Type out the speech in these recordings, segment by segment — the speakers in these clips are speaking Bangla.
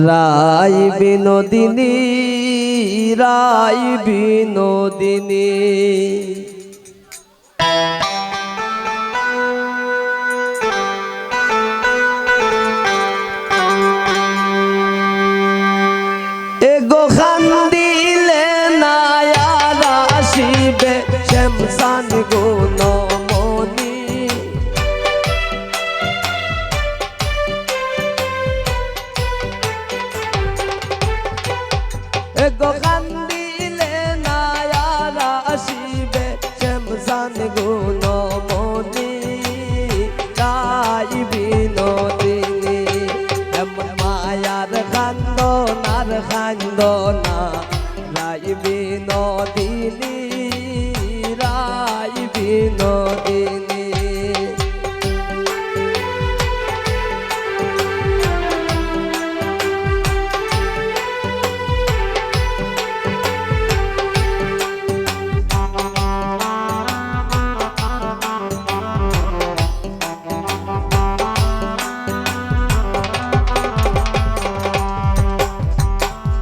রাই বিনোদিনী রাই বিনোদিনী এগো খান দিলে নায়ারা শিবে শ্যামসান গুণমণি এগো খান দিলে নায়ারা শিবে শ্যামসান গুণমণি রাই বিনোদিনী এমন মায়ার খান্দনার খান্দনা রাই বিনোদিনী রাই বিনোদিনী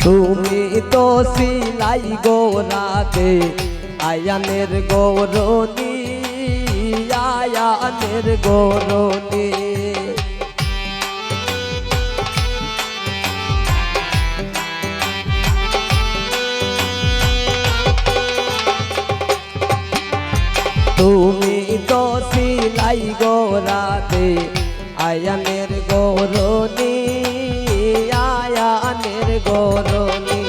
তুমি তো সিলাই গোরাতে আয়ানের গৌরনী আয়ানের গৌরনী তুমি তো সিলাই গোরাতে আয়ানের গৌরনী আয়ানের গৌরনী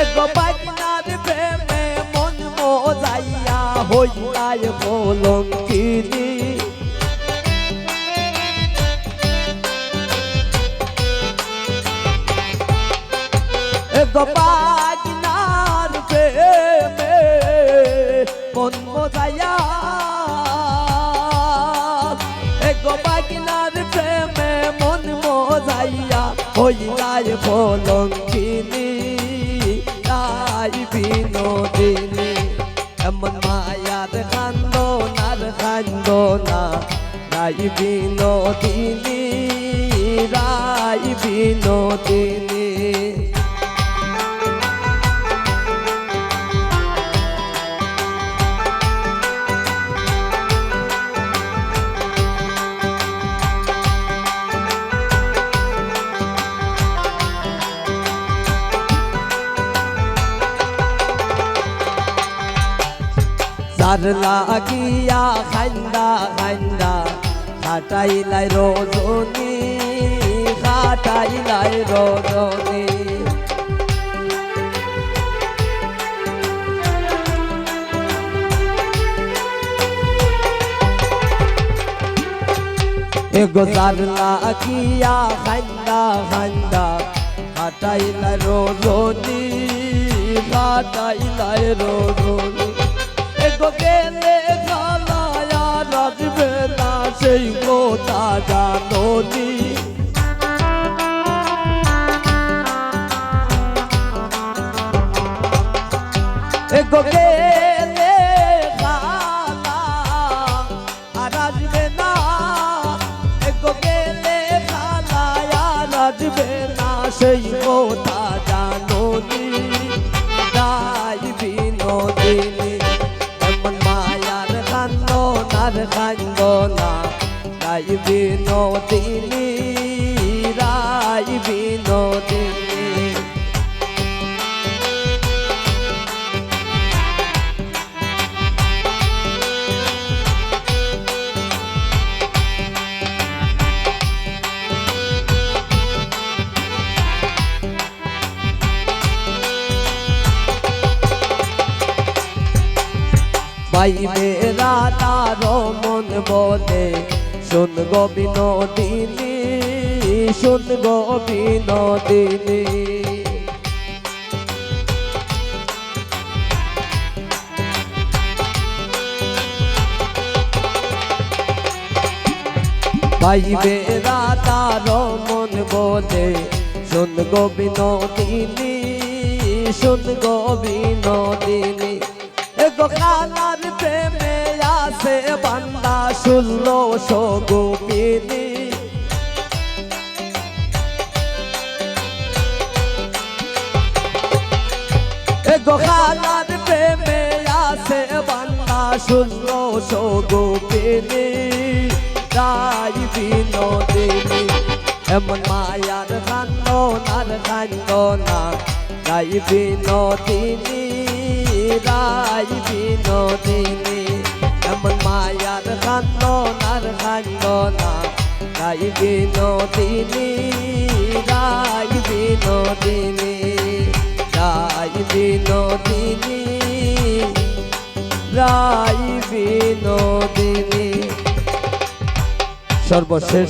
এগো বাগনার প্রেমে মন মোজাইয়া হইলাই কলঙ্কিনী এগো বাগনার প্রেমে মন মোজাইয়া এগো বাগনার প্রেমে মন মোজাইয়া হইলাই কলঙ্কিনী রাই বিনোদিনী এমন মায়ার খান্দনার খান্দনা রাই বিনোদিনী রাই বিনোদিনী যার লাগিয়া খান্দা খান্দা খাটাইলাই রজনী খাটাইলাই রজনী এগো যার লাগিয়া খান্দা খান্দা খাটাইলাই রজনী খাটাইলাই রজনী এগো গেলে খালায়া রাজবে না সেই কথা জানোনি এগো গেলে খালা রাজবে না এগো গেলে খালায়া রাজবে না সেই কথা জানোনি রাই বিনোদিনী খান্দনার খান্দনা রাই বিনোদিনী রাই বিনোদিনী পাইবে রাতার মন বলে শুন গো বিনোদিনী শুন গো বিনোদিনী পাইবে রাতার মন বলে শুন গো বিনোদিনী শুন গো বিনোদিনী এগো খালার প্রেমে আছে বান্দা 1600 গোপিনী শূন্য সগোপিনী রাই বিনোদিনী এমন মায়ার কান্দনার কান্দনা রাই বিনোদিনী রাই বিনোদিনী এমন মায়ার কান্দনার কান্দনা রাই বিনোদিনী রাই বিনোদিনী রাই বিনোদিনী রাই বিনোদিনী সর্বশেষ